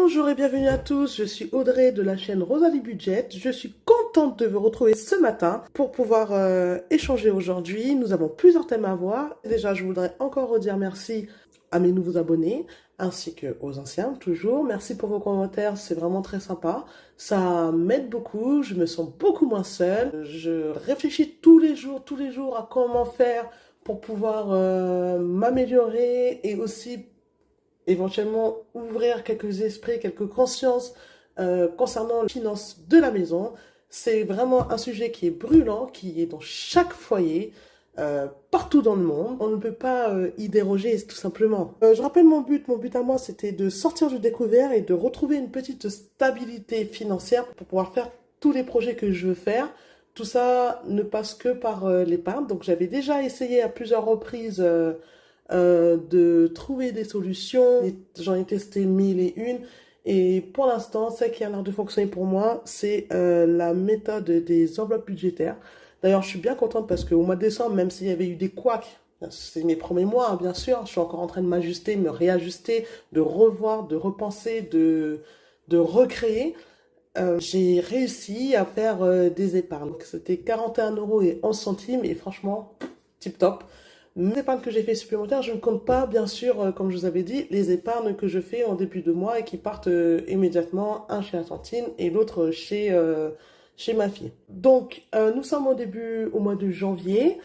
Bonjour et bienvenue à tous, je suis Audrey de la chaîne Rosalie Budget. Je suis contente de vous retrouver ce matin pour pouvoir échanger aujourd'hui. Nous avons plusieurs thèmes à voir. Déjà, je voudrais encore redire merci à mes nouveaux abonnés ainsi qu'aux anciens, toujours. Merci pour vos commentaires, c'est vraiment très sympa. Ça m'aide beaucoup, je me sens beaucoup moins seule. Je réfléchis tous les jours à comment faire pour pouvoir m'améliorer et aussi éventuellement ouvrir quelques esprits, quelques consciences concernant les finances de la maison. C'est vraiment un sujet qui est brûlant, qui est dans chaque foyer, partout dans le monde. On ne peut pas y déroger, tout simplement. Je rappelle mon but à moi, c'était de sortir du découvert et de retrouver une petite stabilité financière pour pouvoir faire tous les projets que je veux faire. Tout ça ne passe que par l'épargne. Donc j'avais déjà essayé à plusieurs reprises de trouver des solutions. J'en ai testé mille et une. Et pour l'instant, ce qui a l'air de fonctionner pour moi, c'est la méthode des enveloppes budgétaires. D'ailleurs, je suis bien contente parce qu'au mois de décembre, même s'il y avait eu des couacs, c'est mes premiers mois, hein, bien sûr, je suis encore en train de m'ajuster, me réajuster, de revoir, de repenser, de recréer. J'ai réussi à faire des épargnes. C'était 41 € et 11 centimes et franchement, tip top. Les épargnes que j'ai fait supplémentaires, je ne compte pas, bien sûr, comme je vous avais dit, les épargnes que je fais en début de mois et qui partent immédiatement, un chez la tantine et l'autre chez ma fille. Donc, nous sommes au mois de janvier.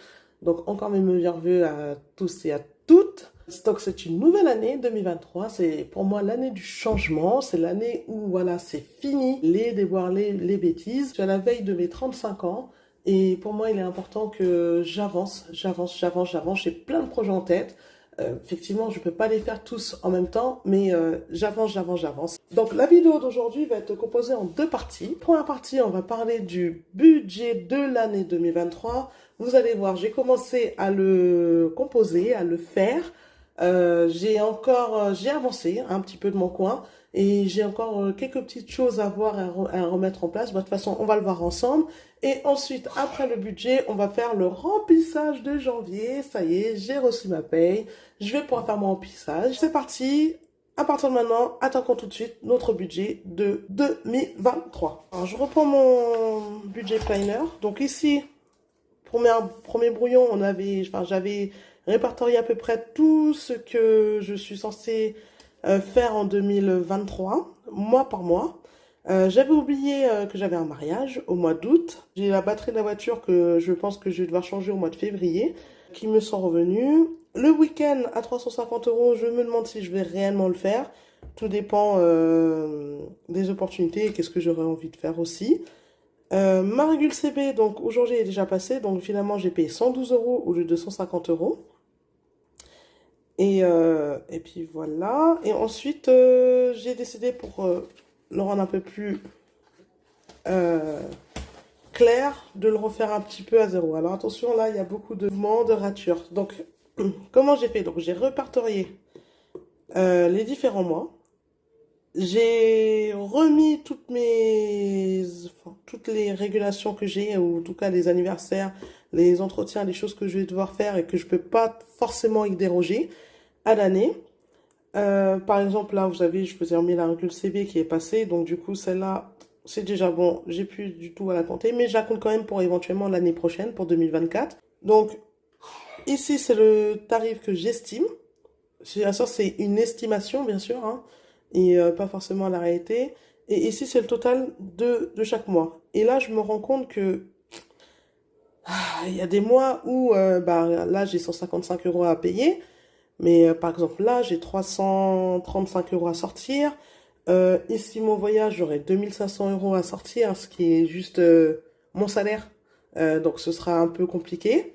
Donc, encore mes meilleurs vœux à tous et à toutes. Donc, c'est une nouvelle année 2023. C'est pour moi l'année du changement. C'est l'année où, voilà, c'est fini les déboires, les bêtises. Je suis à la veille de mes 35 ans. Et pour moi, il est important que j'avance. J'ai plein de projets en tête. Effectivement, je ne peux pas les faire tous en même temps, mais j'avance. Donc, la vidéo d'aujourd'hui va être composée en deux parties. Première partie, on va parler du budget de l'année 2023. Vous allez voir, j'ai commencé à le composer, à le faire. J'ai avancé un petit peu de mon coin. Et j'ai encore quelques petites choses à voir, à remettre en place. De toute façon, on va le voir ensemble. Et ensuite, après le budget, on va faire le remplissage de janvier. Ça y est, j'ai reçu ma paye. Je vais pouvoir faire mon remplissage. C'est parti. À partir de maintenant, attaquons tout de suite notre budget de 2023. Alors, je reprends mon budget planner. Donc ici, premier brouillon, j'avais répertorié à peu près tout ce que je suis censée faire en 2023, mois par mois. J'avais oublié que j'avais un mariage au mois d'août. J'ai la batterie de la voiture que je pense que je vais devoir changer au mois de février, qui me sont revenus. Le week-end à 350 €, je me demande si je vais réellement le faire. Tout dépend des opportunités et qu'est-ce que j'aurais envie de faire aussi. Ma régule CB, donc aujourd'hui est déjà passée, donc finalement j'ai payé 112 € au lieu de 150 €. Et puis voilà. Et ensuite, j'ai décidé pour le rendre un peu plus clair, de le refaire un petit peu à zéro. Alors attention, là, il y a beaucoup de mouvements, de ratures. Donc, comment j'ai fait? Donc, j'ai répertorié les différents mois. J'ai remis toutes les régulations que j'ai, ou en tout cas les anniversaires, les entretiens, les choses que je vais devoir faire et que je peux pas forcément y déroger à l'année. Par exemple, là, vous savez, je vous ai remis la règle CB qui est passée. Donc, du coup, celle-là, c'est déjà bon. J'ai plus du tout à la compter. Mais je la compte quand même pour éventuellement l'année prochaine, pour 2024. Donc, ici, c'est le tarif que j'estime. Bien sûr, c'est une estimation, bien sûr, hein, et pas forcément la réalité. Et ici, c'est le total de chaque mois. Et là, je me rends compte que il y a des mois où, là, j'ai 155 € à payer. Mais par exemple, là, j'ai 335 € à sortir. Ici, mon voyage, j'aurai 2500 € à sortir, ce qui est juste mon salaire. Donc, ce sera un peu compliqué.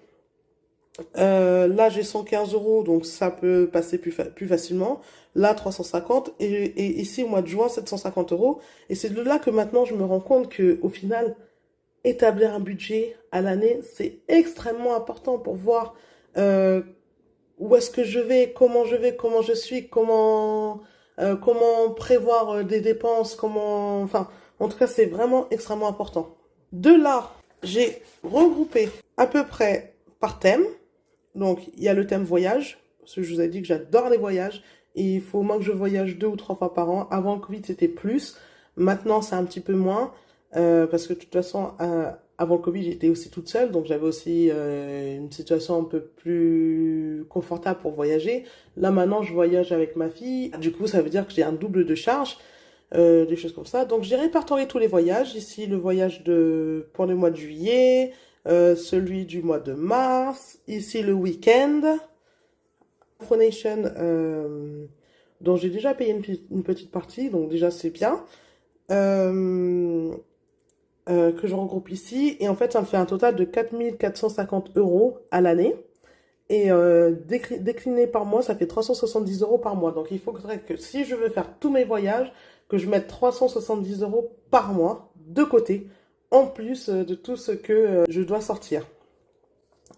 Là, j'ai 115 €, donc ça peut passer plus facilement. Là, 350. Et ici, au mois de juin, 750 €. Et c'est de là que maintenant, je me rends compte qu'au final, établir un budget à l'année, c'est extrêmement important pour voir où est-ce que je vais, comment je suis, comment prévoir des dépenses, enfin, en tout cas, c'est vraiment extrêmement important. De là, j'ai regroupé à peu près par thème. Donc, il y a le thème voyage, parce que je vous ai dit que j'adore les voyages Il faut au moins que je voyage 2 ou 3 fois par an. Avant le Covid, c'était plus. Maintenant, c'est un petit peu moins. Parce que de toute façon, avant le Covid, j'étais aussi toute seule. Donc, j'avais aussi une situation un peu plus confortable pour voyager. Là, maintenant, je voyage avec ma fille. Du coup, ça veut dire que j'ai un double de charge. Des choses comme ça. Donc, j'ai répertorié tous les voyages. Ici, le voyage pour le mois de juillet. Celui du mois de mars. Ici, le week-end. Phonation, dont j'ai déjà payé une petite partie, donc déjà c'est bien, que je regroupe ici. Et en fait, ça me fait un total de 4 450 € à l'année. Et décliné par mois, ça fait 370 € par mois. Donc il faudrait que si je veux faire tous mes voyages, que je mette 370 € par mois de côté, en plus de tout ce que je dois sortir.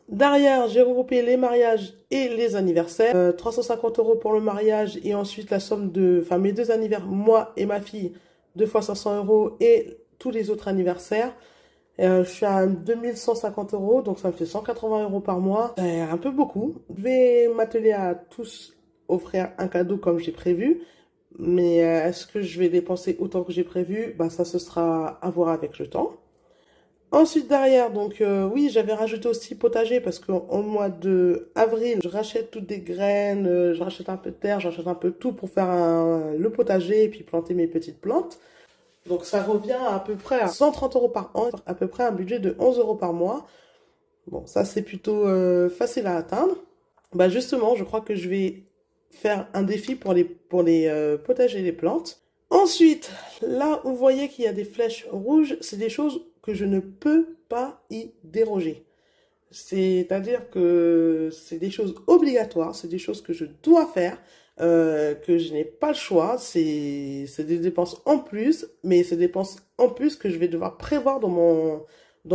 Derrière, j'ai regroupé les mariages et les anniversaires. 350 € pour le mariage et ensuite la somme de, enfin mes 2 anniversaires, moi et ma fille, 2 fois 500 € et tous les autres anniversaires. Je suis à 2150 €, donc ça me fait 180 € par mois. C'est un peu beaucoup. Je vais m'atteler à tous offrir un cadeau comme j'ai prévu. Mais est-ce que je vais dépenser autant que j'ai prévu? Bah, ça, ce sera à voir avec le temps. Ensuite, derrière, donc oui, j'avais rajouté aussi potager parce qu'au mois de avril, je rachète toutes des graines, je rachète un peu de terre, je rachète un peu de tout pour faire le potager et puis planter mes petites plantes. Donc ça revient à peu près à 130 € par an, à peu près un budget de 11 € par mois. Bon, ça c'est plutôt facile à atteindre. Bah justement, je crois que je vais faire un défi pour les potagers et les plantes. Ensuite, là où vous voyez qu'il y a des flèches rouges, c'est des choses que je ne peux pas y déroger. C'est-à-dire que c'est des choses obligatoires, c'est des choses que je dois faire, que je n'ai pas le choix. C'est des dépenses en plus, mais c'est des dépenses en plus que je vais devoir prévoir dans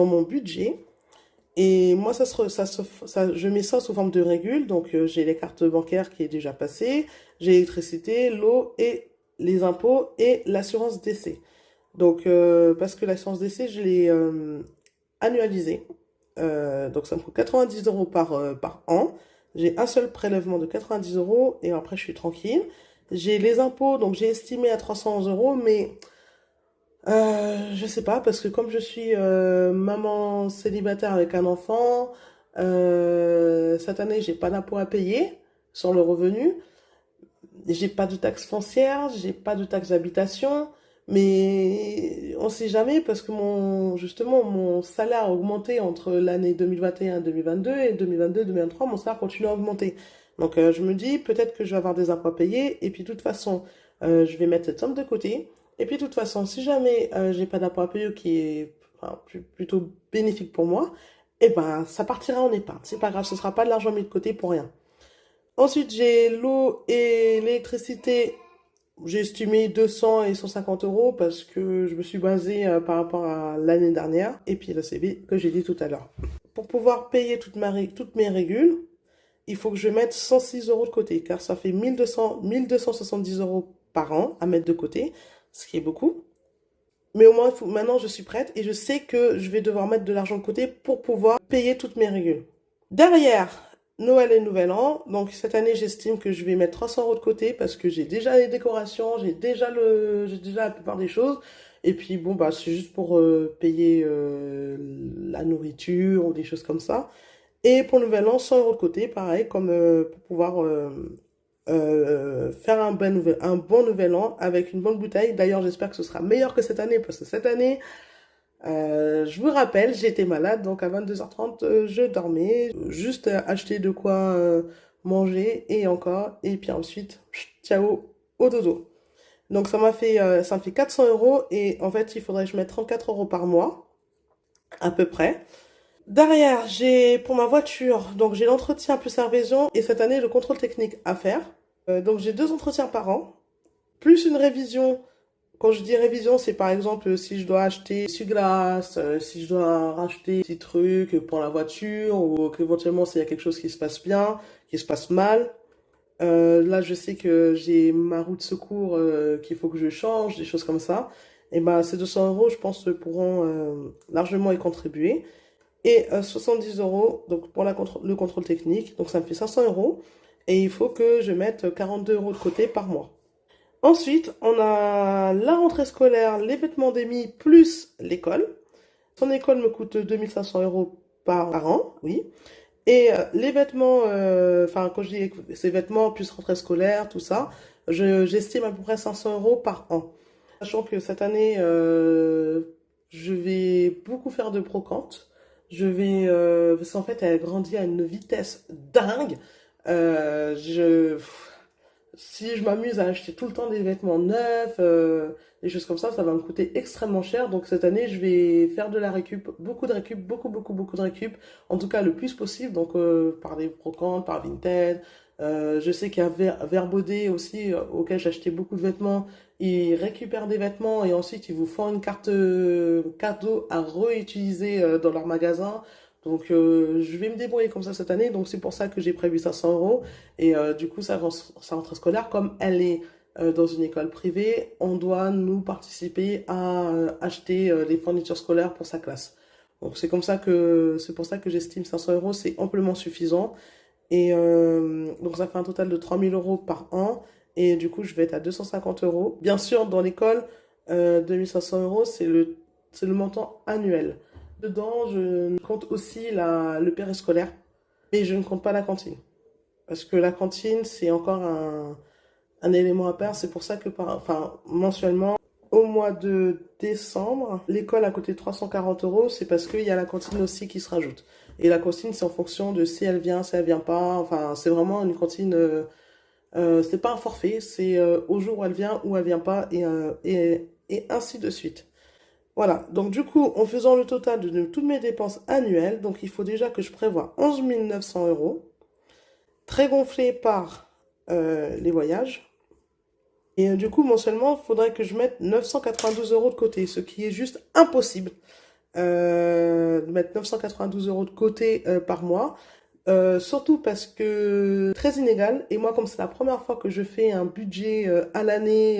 mon budget. Et moi, je mets ça sous forme de régule. Donc, j'ai les cartes bancaires qui est déjà passée, j'ai l'électricité, l'eau et les impôts et l'assurance décès. Donc, parce que l'assurance décès, je l'ai annualisée. Donc, ça me coûte 90 € par an. J'ai un seul prélèvement de 90 € et après, je suis tranquille. J'ai les impôts, donc j'ai estimé à 311 €, mais je sais pas, parce que comme je suis maman célibataire avec un enfant, cette année, j'ai pas d'impôt à payer sur le revenu. J'ai pas de taxe foncière, j'ai pas de taxe d'habitation, mais on sait jamais parce que justement, mon salaire a augmenté entre l'année 2021 et 2022 et 2022-2023, mon salaire continue à augmenter. Donc, je me dis peut-être que je vais avoir des impôts à payer et puis de toute façon, je vais mettre cette somme de côté. Et puis de toute façon, si jamais j'ai pas d'impôt à payer qui est enfin, plutôt bénéfique pour moi, eh ben, ça partira en épargne. C'est pas grave, ce sera pas de l'argent mis de côté pour rien. Ensuite, j'ai l'eau et l'électricité. J'ai estimé 200 et 150 € parce que je me suis basée par rapport à l'année dernière. Et puis le CB que j'ai dit tout à l'heure. Pour pouvoir payer toutes mes régules, il faut que je mette 106 € de côté. Car ça fait 1270 € par an à mettre de côté. Ce qui est beaucoup. Mais au moins, maintenant, je suis prête et je sais que je vais devoir mettre de l'argent de côté pour pouvoir payer toutes mes régules. Derrière, Noël et Nouvel An. Donc cette année, j'estime que je vais mettre 300 € de côté parce que j'ai déjà les décorations, j'ai déjà la plupart des choses. Et puis bon, bah c'est juste pour payer la nourriture ou des choses comme ça. Et pour le Nouvel An, 100 € de côté, pareil, comme pour pouvoir faire un bon Nouvel An avec une bonne bouteille. D'ailleurs, j'espère que ce sera meilleur que cette année parce que cette année, je vous rappelle, j'étais malade, donc à 22h30, je dormais, juste acheter de quoi manger et encore, et puis ensuite, ciao, au dodo. Donc ça me fait 400 € et en fait, il faudrait que je mette 34 € par mois, à peu près. Derrière, j'ai pour ma voiture, donc j'ai l'entretien plus la révision et cette année, le contrôle technique à faire. Donc j'ai 2 entretiens par an, plus une révision. Quand je dis révision, c'est par exemple si je dois acheter du glace, si je dois racheter des petits trucs pour la voiture, ou qu'éventuellement s'il y a quelque chose qui se passe bien, qui se passe mal. Là, je sais que j'ai ma roue de secours qu'il faut que je change, des choses comme ça. Et ben, ces 200 €, je pense, pourront largement y contribuer. Et 70 € donc pour le contrôle technique, donc ça me fait 500 €. et il faut que je mette 42 € de côté par mois. Ensuite, on a la rentrée scolaire, les vêtements d'Emmy plus l'école. Son école me coûte 2500 € par an, oui. Et les vêtements, enfin, quand je dis ces vêtements plus rentrée scolaire, tout ça, j'estime à peu près 500 € par an. Sachant que cette année, je vais beaucoup faire de brocante. Parce qu'en fait, elle grandit à une vitesse dingue. Euh, je, Si je m'amuse à acheter tout le temps des vêtements neufs, des choses comme ça va me coûter extrêmement cher. Donc cette année, je vais faire de la récup, beaucoup de récup, beaucoup de récup, en tout cas le plus possible. Donc par des brocantes, par Vinted. Je sais qu'il y a Verbaudet aussi, auquel j'ai acheté beaucoup de vêtements. Ils récupèrent des vêtements et ensuite ils vous font une carte cadeau à réutiliser dans leur magasin. Donc je vais me débrouiller comme ça cette année. Donc c'est pour ça que j'ai prévu 500 €. Et du coup, sa rentrée scolaire, comme elle est dans une école privée, on doit nous participer à acheter les fournitures scolaires pour sa classe. Donc c'est pour ça que j'estime 500 €, c'est amplement suffisant. Et donc ça fait un total de 3000 € par an. Et du coup, je vais être à 250 €. Bien sûr, dans l'école, 2500 €, c'est le montant annuel. Dedans, je compte aussi le périscolaire, mais je ne compte pas la cantine. Parce que la cantine, c'est encore un élément à part. C'est pour ça que, enfin, mensuellement, au mois de décembre, l'école a coûté 340 €. C'est parce qu'il y a la cantine aussi qui se rajoute. Et la cantine, c'est en fonction de si elle vient, si elle vient pas. Enfin, c'est vraiment une cantine. C'est pas un forfait. C'est au jour où elle vient pas, et ainsi de suite. Voilà, donc du coup, en faisant le total de toutes mes dépenses annuelles, donc il faut déjà que je prévoie 11 900 €, très gonflé par les voyages. Et du coup, mensuellement, il faudrait que je mette 992 € de côté, ce qui est juste impossible de mettre 992 € de côté par mois. Surtout parce que très inégal. Et moi, comme c'est la première fois que je fais un budget à l'année,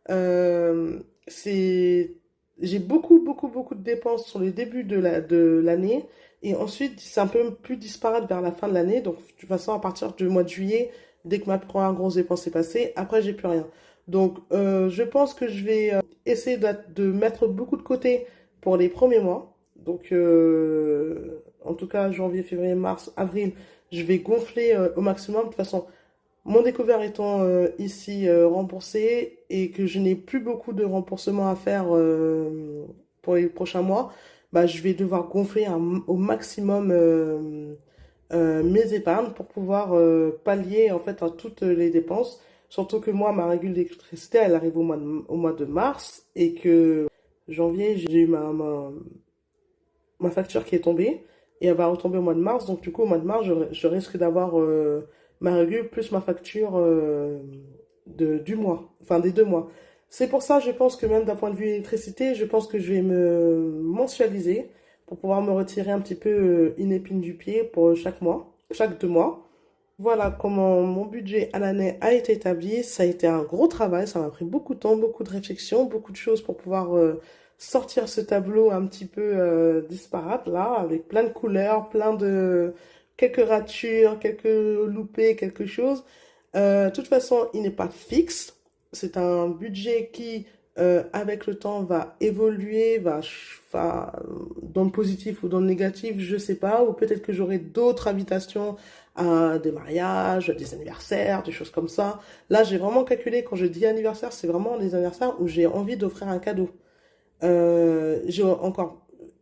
euh, c'est j'ai beaucoup de dépenses sur le début de l'année. Et ensuite, c'est un peu plus disparate vers la fin de l'année. Donc, de toute façon, à partir du mois de juillet, dès que ma première grosse dépense est passée, après, j'ai plus rien. Donc, je pense que je vais essayer de mettre beaucoup de côté pour les premiers mois. Donc, en tout cas, janvier, février, mars, avril, je vais gonfler au maximum. De toute façon, mon découvert étant ici remboursé et que je n'ai plus beaucoup de remboursement à faire pour les prochains mois, bah, je vais devoir gonfler au maximum mes épargnes pour pouvoir pallier en fait à toutes les dépenses. Surtout que moi, ma régule d'électricité, elle arrive au mois de mars et que janvier, j'ai eu ma facture qui est tombée et elle va retomber au mois de mars. Donc du coup, au mois de mars, je risque d'avoir ma régule plus ma facture du mois, enfin des 2 mois. C'est pour ça, je pense que même d'un point de vue électricité, je pense que je vais me mensualiser pour pouvoir me retirer un petit peu une épine du pied pour chaque mois, chaque 2 mois. Voilà comment mon budget à l'année a été établi. Ça a été un gros travail, ça m'a pris beaucoup de temps, beaucoup de réflexion, beaucoup de choses pour pouvoir sortir ce tableau un petit peu disparate là, avec plein de couleurs, plein de quelques ratures, quelques loupés, quelque chose. De toute façon, il n'est pas fixe. C'est un budget qui, avec le temps, va évoluer, va dans le positif ou dans le négatif, je sais pas. Ou peut-être que j'aurai d'autres invitations à des mariages, des anniversaires, des choses comme ça. Là, j'ai vraiment calculé, quand je dis anniversaire, c'est vraiment des anniversaires où j'ai envie d'offrir un cadeau.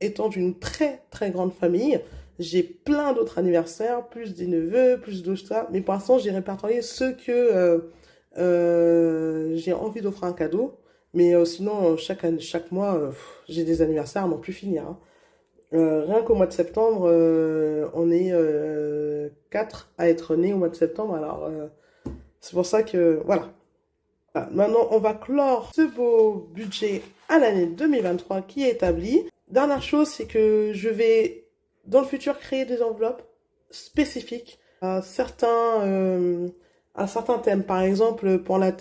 Étant d'une très grande famille, j'ai plein d'autres anniversaires, plus des neveux, plus d'autres ça. Mais pour l'instant, j'ai répertorié ceux que j'ai envie d'offrir un cadeau. Mais sinon, chaque mois, j'ai des anniversaires à n'en plus finir, hein. Rien qu'au mois de septembre, on est 4 à être nés au mois de septembre. Alors, c'est pour ça que, voilà. Voilà. Maintenant, on va clore ce beau budget à l'année 2023 qui est établi. Dernière chose, c'est que je vais, dans le futur, créer des enveloppes spécifiques à certains thèmes. Par exemple, pour la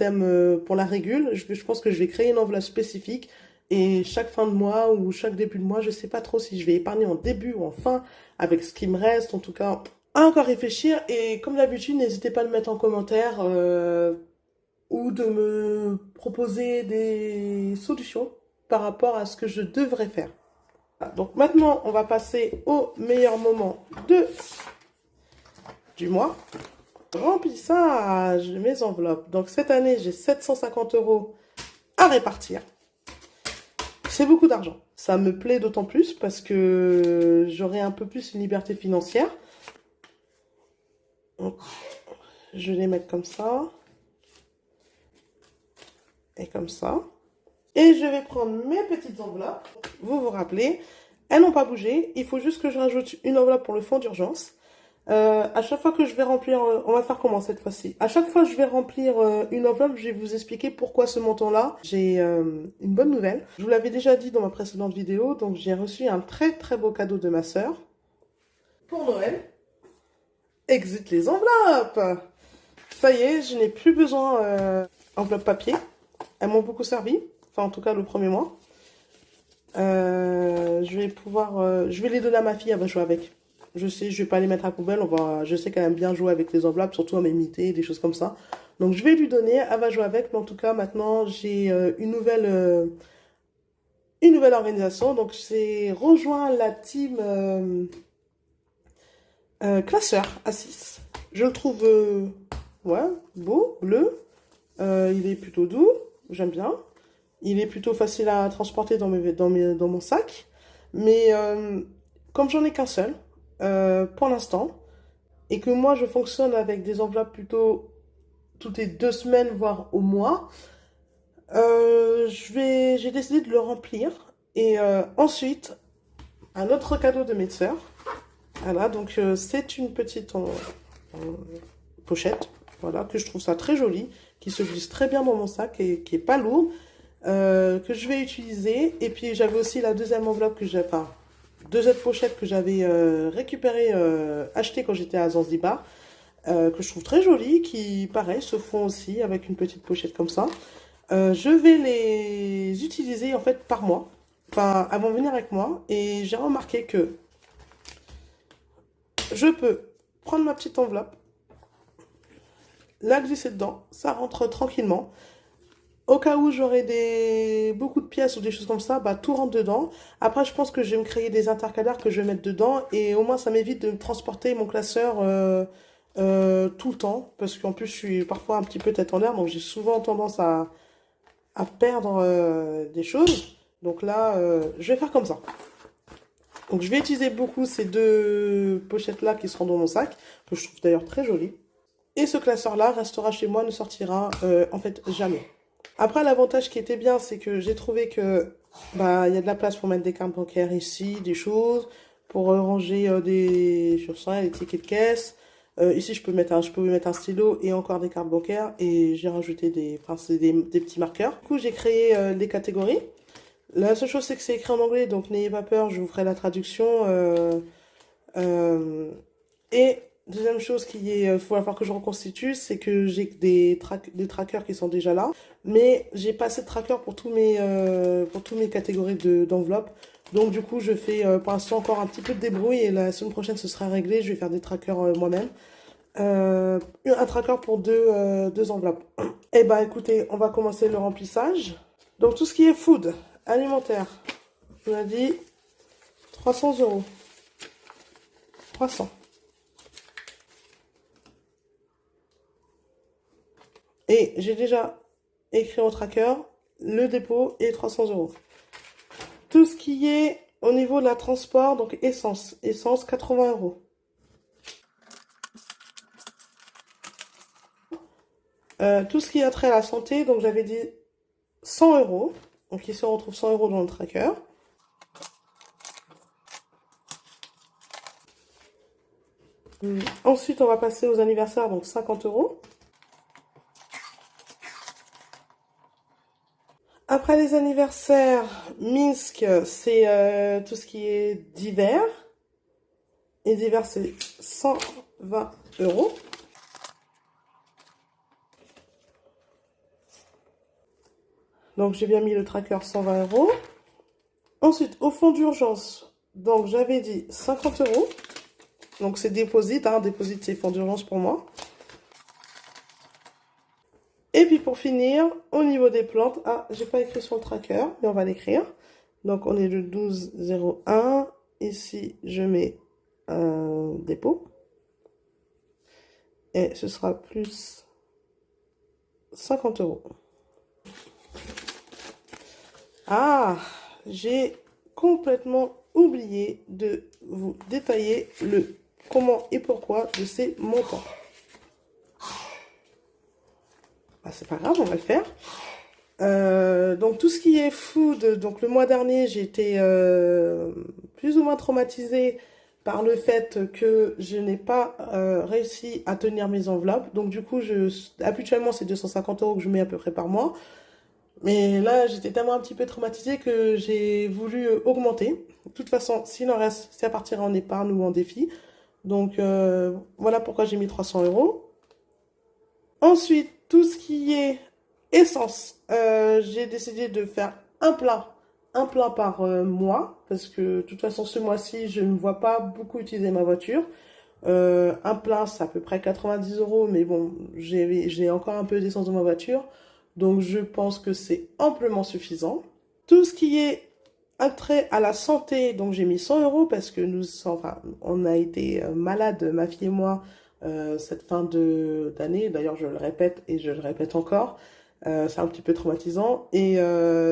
régule, je pense que je vais créer une enveloppe spécifique. Et chaque fin de mois ou chaque début de mois, je sais pas trop si je vais épargner en début ou en fin avec ce qui me reste. En tout cas, à encore réfléchir. Et comme d'habitude, n'hésitez pas à le mettre en commentaire ou de me proposer des solutions par rapport à ce que je devrais faire. Voilà, donc maintenant, on va passer au meilleur moment du mois. Remplissage de mes enveloppes. Donc cette année, j'ai 750 € à répartir. C'est beaucoup d'argent. Ça me plaît d'autant plus parce que j'aurai un peu plus une liberté financière. Donc, je vais les mettre comme ça. Et comme ça. Et je vais prendre mes petites enveloppes. Vous vous rappelez, elles n'ont pas bougé. Il faut juste que je rajoute une enveloppe pour le fonds d'urgence. À chaque fois que je vais remplir, on va faire comment cette fois-ci? À chaque fois que je vais remplir une enveloppe, je vais vous expliquer pourquoi ce montant-là. J'ai une bonne nouvelle. Je vous l'avais déjà dit dans ma précédente vidéo, donc j'ai reçu un très très beau cadeau de ma sœur pour Noël. Exit les enveloppes! Ça y est, je n'ai plus besoin d'enveloppe papier. Elles m'ont beaucoup servi, enfin en tout cas le premier mois. Je vais les donner à ma fille, elle va jouer avec. Je sais, je vais pas les mettre à poubelle. Je sais qu'elle aime bien jouer avec les enveloppes, surtout à m'imiter, des choses comme ça. Donc je vais lui donner, elle va jouer avec. Mais en tout cas, maintenant, j'ai une nouvelle organisation. Donc j'ai rejoint la team classeur à 6. Je le trouve ouais, beau, bleu. Il est plutôt doux, j'aime bien. Il est plutôt facile à transporter dans mon sac. Mais comme j'en ai qu'un seul, pour l'instant, et que moi je fonctionne avec des enveloppes plutôt toutes les 2 semaines, voire au mois, j'ai décidé de le remplir. Et ensuite, un autre cadeau de mes sœurs. Voilà, donc c'est une petite pochette, voilà, que je trouve ça très jolie, qui se glisse très bien dans mon sac et qui est pas lourd, que je vais utiliser. Et puis j'avais aussi la deuxième enveloppe que j'ai, enfin, deuxième pochette que j'avais récupérée, achetée quand j'étais à Zanzibar, que je trouve très jolie, qui, pareil, se font aussi avec une petite pochette comme ça. Je vais les utiliser en fait par mois. Enfin, elles vont venir avec moi et j'ai remarqué que je peux prendre ma petite enveloppe, la glisser dedans, ça rentre tranquillement. Au cas où j'aurais beaucoup de pièces ou des choses comme ça, bah tout rentre dedans. Après, je pense que je vais me créer des intercalaires que je vais mettre dedans et au moins ça m'évite de transporter mon classeur tout le temps. Parce qu'en plus, je suis parfois un petit peu tête en l'air, donc j'ai souvent tendance à perdre des choses. Donc là, je vais faire comme ça. Donc je vais utiliser beaucoup ces deux pochettes-là qui seront dans mon sac, que je trouve d'ailleurs très jolies. Et ce classeur-là restera chez moi, ne sortira en fait jamais. Après, l'avantage qui était bien, c'est que j'ai trouvé que bah il y a de la place pour mettre des cartes bancaires ici, des choses, pour ranger des chaussons, des tickets de caisse. Ici, je peux mettre un stylo et encore des cartes bancaires. Et j'ai rajouté des petits marqueurs. Du coup, j'ai créé des catégories. La seule chose, c'est que c'est écrit en anglais, donc n'ayez pas peur, je vous ferai la traduction. Et deuxième chose qu'il faut falloir que je reconstitue, c'est que j'ai des trackers qui sont déjà là, mais j'ai pas assez de trackers pour tous mes catégories d'enveloppes. Donc du coup, je fais pour l'instant encore un petit peu de débrouille et la semaine prochaine, ce sera réglé. Je vais faire des trackers moi-même. Un tracker pour deux enveloppes. Eh ben, écoutez, on va commencer le remplissage. Donc tout ce qui est food, alimentaire, on a dit 300 €. 300. Et j'ai déjà écrit au tracker, le dépôt est 300 €. Tout ce qui est au niveau de la transport, donc essence, 80 €. Tout ce qui a trait à la santé, donc j'avais dit 100 €. Donc ici on retrouve 100 € dans le tracker. Ensuite on va passer aux anniversaires, donc 50 €. Après les anniversaires, Minsk, c'est tout ce qui est divers. Et divers, c'est 120 €. Donc j'ai bien mis le tracker 120 €. Ensuite, au fond d'urgence, donc j'avais dit 50 €. Donc c'est Deposit, hein, Deposit c'est fonds d'urgence pour moi. Et puis pour finir, au niveau des plantes, ah, j'ai pas écrit sur le tracker, mais on va l'écrire. Donc on est le 12,01. Ici, je mets un dépôt. Et ce sera plus 50 €. Ah, j'ai complètement oublié de vous détailler le comment et pourquoi de ces montants. Bah, c'est pas grave, on va le faire. Donc tout ce qui est food, donc le mois dernier j'ai été plus ou moins traumatisée par le fait que je n'ai pas réussi à tenir mes enveloppes. Donc du coup, habituellement c'est 250 € que je mets à peu près par mois. Mais là, j'étais tellement un petit peu traumatisée que j'ai voulu augmenter. De toute façon, s'il en reste, ça partira en épargne ou en défi. Donc voilà pourquoi j'ai mis 300 €. Ensuite, tout ce qui est essence, j'ai décidé de faire un plat par mois, parce que de toute façon ce mois-ci je ne vois pas beaucoup utiliser ma voiture. Un plat c'est à peu près 90 €, mais bon, j'ai encore un peu d'essence dans ma voiture, donc je pense que c'est amplement suffisant. Tout ce qui est attrait à la santé, donc j'ai mis 100 € parce que on a été malades, ma fille et moi, cette fin d'année. D'ailleurs, je le répète et je le répète encore. C'est un petit peu traumatisant. Et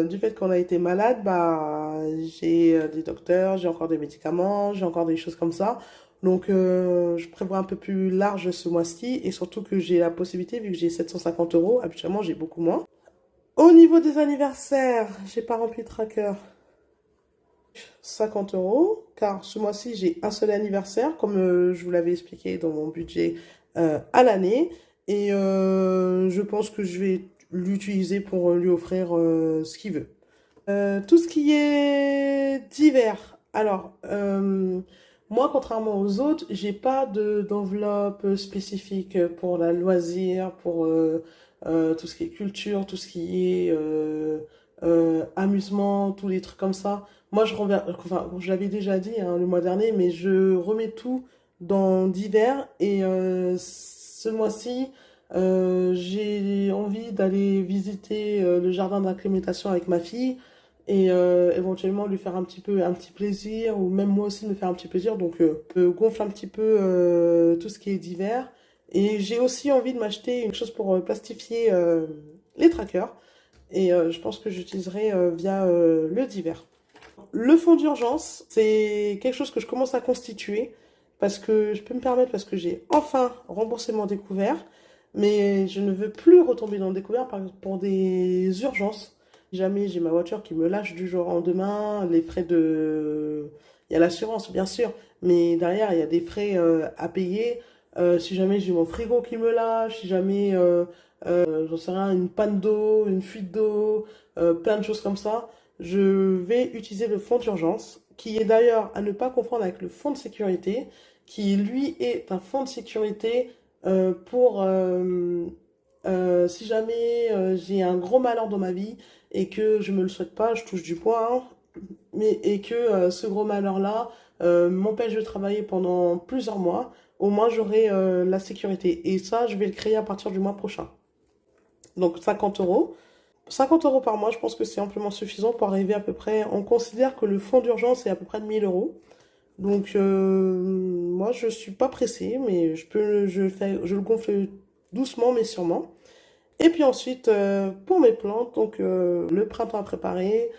du fait qu'on a été malade, bah, j'ai des docteurs, j'ai encore des médicaments, j'ai encore des choses comme ça. Donc, je prévois un peu plus large ce mois-ci. Et surtout que j'ai la possibilité, vu que j'ai 750 €, habituellement j'ai beaucoup moins. Au niveau des anniversaires, j'ai pas rempli le tracker. 50 €, car ce mois-ci j'ai un seul anniversaire, comme je vous l'avais expliqué dans mon budget à l'année. Et je pense que je vais l'utiliser pour lui offrir ce qu'il veut. Tout ce qui est divers. Alors, moi, contrairement aux autres, j'ai pas d'enveloppe spécifique pour la loisir, pour tout ce qui est culture, tout ce qui est amusement, tous les trucs comme ça. Moi, je l'avais déjà dit hein, le mois dernier, mais je remets tout dans divers. Et ce mois-ci, j'ai envie d'aller visiter le jardin d'acclimatation avec ma fille et éventuellement lui faire un petit plaisir, ou même moi aussi me faire un petit plaisir. Donc, je gonfle un petit peu tout ce qui est divers. Et j'ai aussi envie de m'acheter une chose pour plastifier les trackers. Et je pense que j'utiliserai via le divers. Le fonds d'urgence, c'est quelque chose que je commence à constituer parce que je peux me permettre, parce que j'ai enfin remboursé mon découvert, mais je ne veux plus retomber dans le découvert pour des urgences. Jamais j'ai ma voiture qui me lâche du jour au lendemain, les frais de... Il y a l'assurance, bien sûr, mais derrière, il y a des frais à payer. Si jamais j'ai mon frigo qui me lâche, si jamais, j'en sais rien, une panne d'eau, une fuite d'eau, plein de choses comme ça, je vais utiliser le fonds d'urgence, qui est d'ailleurs à ne pas confondre avec le fonds de sécurité, qui lui est un fonds de sécurité pour si jamais j'ai un gros malheur dans ma vie et que je me le souhaite pas, je touche du bois, hein, et que ce gros malheur-là m'empêche de travailler pendant plusieurs mois, au moins j'aurai la sécurité. Et ça, je vais le créer à partir du mois prochain. Donc 50 €. 50 € par mois, je pense que c'est amplement suffisant pour arriver à peu près. On considère que le fonds d'urgence est à peu près de 1000 €. Donc, moi, je suis pas pressée, mais je le gonfle doucement, mais sûrement. Et puis ensuite, pour mes plantes, donc le printemps à préparer,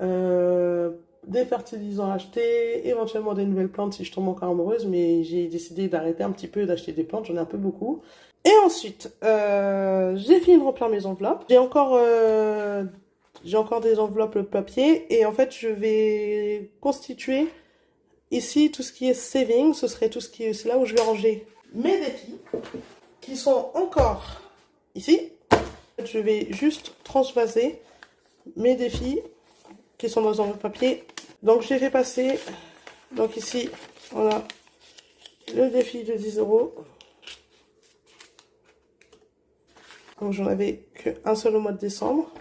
des fertilisants à acheter, éventuellement des nouvelles plantes si je tombe encore amoureuse, mais j'ai décidé d'arrêter un petit peu d'acheter des plantes, j'en ai un peu beaucoup. Et ensuite, j'ai fini de remplir mes enveloppes. J'ai encore des enveloppes papier, et en fait, je vais constituer ici tout ce qui est saving. C'est là où je vais ranger mes défis, qui sont encore ici. Je vais juste transvaser mes défis qui sont dans un papier. Donc, je les fait passer. Donc, ici, voilà le défi de 10 €. Donc, j'en avais qu'un seul au mois de décembre.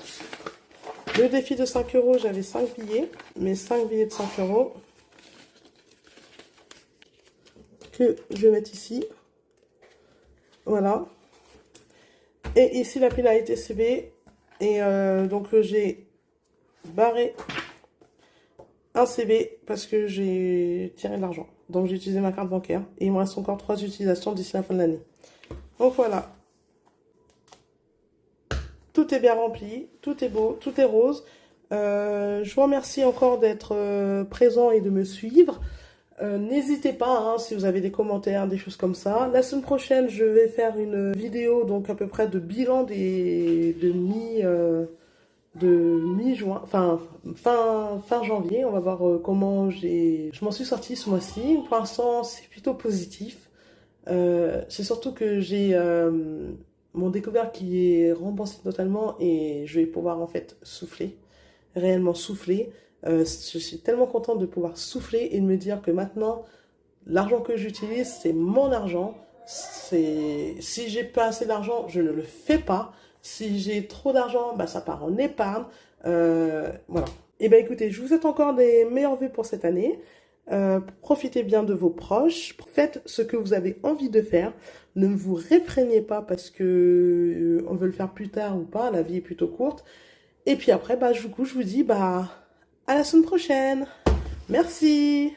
Le défi de 5 €, j'avais 5 billets. Mes 5 billets de 5 €. que je vais mettre ici. Voilà. Et ici, la pile a été scellée. Et donc, j'ai barré un CB parce que j'ai tiré de l'argent. Donc, j'ai utilisé ma carte bancaire. Et il me reste encore 3 utilisations d'ici la fin de l'année. Donc, voilà. Tout est bien rempli. Tout est beau. Tout est rose. Je vous remercie encore d'être présent et de me suivre. N'hésitez pas hein, si vous avez des commentaires, des choses comme ça. La semaine prochaine, je vais faire une vidéo donc à peu près de bilan de mi-juin, enfin fin janvier. On va voir comment je m'en suis sortie ce mois-ci. Pour l'instant, c'est plutôt positif. C'est surtout que j'ai mon découvert qui est remboursé totalement et je vais pouvoir en fait souffler, réellement souffler. Je suis tellement contente de pouvoir souffler et de me dire que maintenant, l'argent que j'utilise, c'est mon argent. Si j'ai pas assez d'argent, je ne le fais pas. Si j'ai trop d'argent, bah, ça part en épargne. Voilà. Et ben écoutez, je vous souhaite encore des meilleurs vœux pour cette année. Profitez bien de vos proches. Faites ce que vous avez envie de faire. Ne vous réfrénez pas parce que on veut le faire plus tard ou pas. La vie est plutôt courte. Et puis après, bah, je vous dis, bah, à la semaine prochaine. Merci.